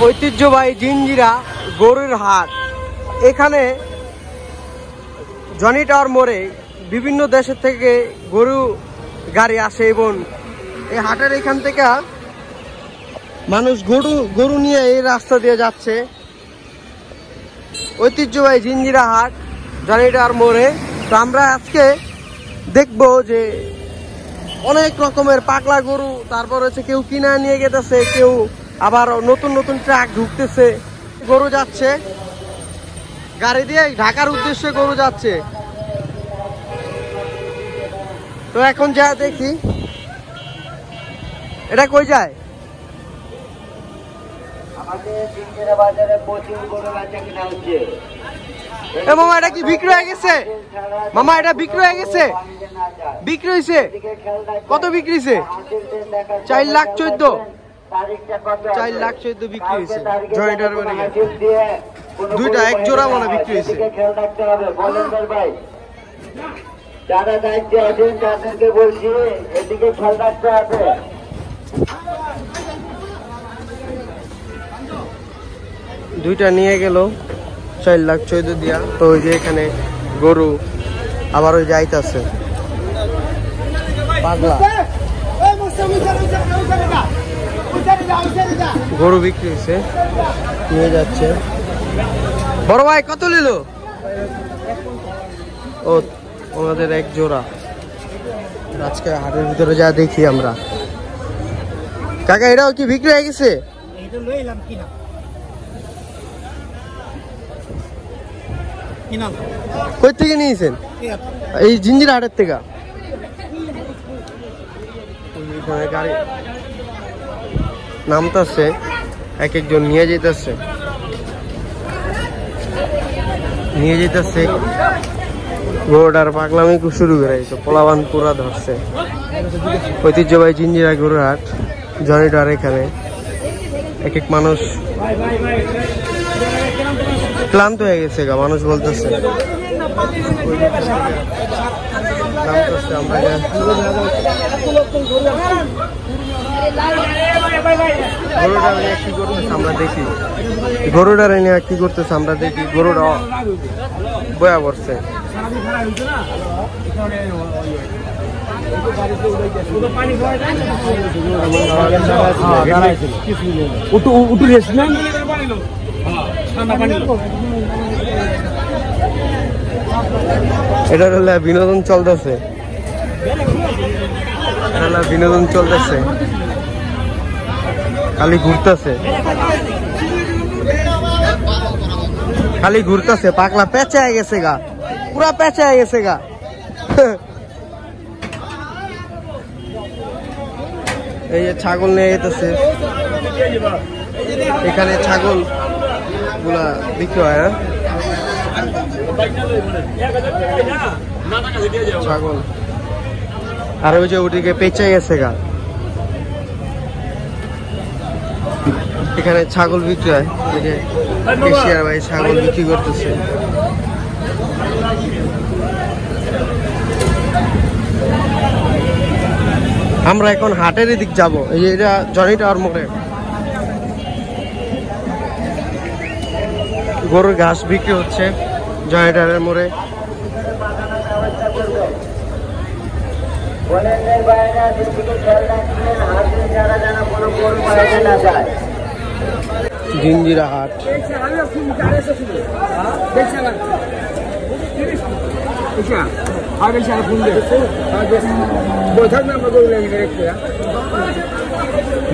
ঐতিহ্যবাহী জিঞ্জিরা গরুর হাট। এখানে জনি টাওয়ার মোড়ে বিভিন্ন দেশের থেকে গরু গাড়ি আসে এবং এই হাটের এখান থেকে মানুষ গরু নিয়ে এই রাস্তা দিয়ে যাচ্ছে। ঐতিহ্যবাহী জিঞ্জিরা হাট জনি টাওয়ার মোড়ে। তো আমরা আজকে দেখবো যে অনেক রকমের পাগলা গরু, তারপর হচ্ছে কেউ কিনা নিয়ে গেতেছে, কেউ আবার নতুন নতুন ট্রাক ঢুকতেছে, গরু যাচ্ছে গাড়ি দিয়ে ঢাকার উদ্দেশ্যে গরু যাচ্ছে। তো এখন যা দেখি এটা কই যায়। মামা এটা কি বিক্রি হয়ে গেছে? মামা এটা বিক্রি হয়ে গেছে? বিক্রি হয়েছে? কত বিক্রি হয়েছে? 4,14,000। 4,14,000 বিক্রি হয়েছে। জয়টার মানে দুইটা এক জোড়া মনে বিক্রি হয়েছে। যারা দায়িত্বে আছেন তাদেরকে বলছি এদিকে খেয়াল রাখতে হবে। দুইটা নিয়ে গেল 4,14,000 দিয়া। তো ওই যে এখানে গরু আবার ওই যাইতেছে পাগলা গরু বিক্রি হয়েছে, নিয়ে যাচ্ছে। বড় ভাই কত নিল? ও ওনাদের এক জোড়া। আজকে হাটের ভিতরে যা দেখি আমরা। কাকা এটাও কি বিক্রি হয়ে গেছে? কই থেকে নিয়েছেন? এই জিঞ্জিরা হাটের থেকে। গাড়ি নামতেছে, এক একজন নিয়ে যেতেছে গরুটার পাগলামি শুরু করে দিয়েছে। পোলাবান পুরা ধরছে। ঐতিহ্যবাহী জিঞ্জিরা গরুর হাট জনি টাওয়ার। এখানে এক এক মানুষ ক্লান্ত হয়ে গেছে গা, মানুষ বলতেছে। আমরা দেখি গরুটার নিয়ে কি করতেছে, আমরা দেখি গরুটা বয়া পড়ছে। এটা হলো বিনোদন চলতেছে, খালি ঘুরতেছে পাগলা পেঁচায় গেছে গা, পুরা পেঁচায় গেছে গা। এই যে ছাগল নিয়ে যেতেছে, এখানে ছাগল গুলা বিক্রি হয়। ছাগল আর ওই যে ওদিকে পেঁচে গেছে গা। এখানে ছাগল বিক্রি হয়, কেশিয়ার ভাই ছাগল বিক্রি করতেছে। আমরা এখন হাটের দিক যাবো। এই যে এটা জনি টাওয়ার মোড়ে গরুর ঘাস বিক্রি হচ্ছে জনি টাওয়ারের মোড়ে। জিঞ্জিরা হাট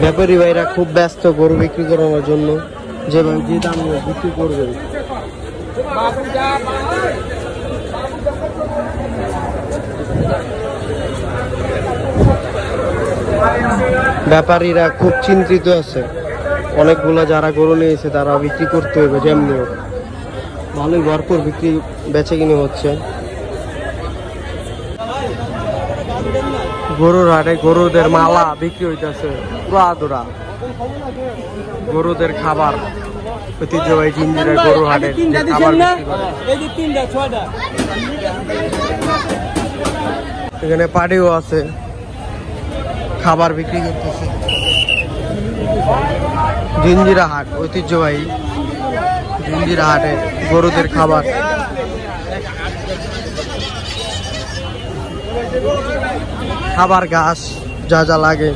ব্যাপারী ভাইরা খুব ব্যস্ত গরু বিক্রি করানোর জন্য, যে দাম বিক্রি করবে। ব্যাপারীরা খুব চিন্তিত আছে, অনেকগুলা যারা গরু নিয়েছে তারা বিক্রি করতে হবে। যেমনি ভালোই ভরপুর বিক্রি বেচে কিনে হচ্ছে। গরুর হাটে গরুদের মালা বিক্রি হইতেছে, পুরা দোরা গরুদের খাবার। ঐতিহ্যবাহী জিঞ্জিরা গরু হাটে খাবার বিক্রি করে। এখানে পাটিও আছে, খাবার বিক্রি করতেছে। জিঞ্জিরা হাট ঐতিহ্যবাহী জিঞ্জিরা হাটে গরুদের খাবার, খাবার ঘাস যা যা লাগে।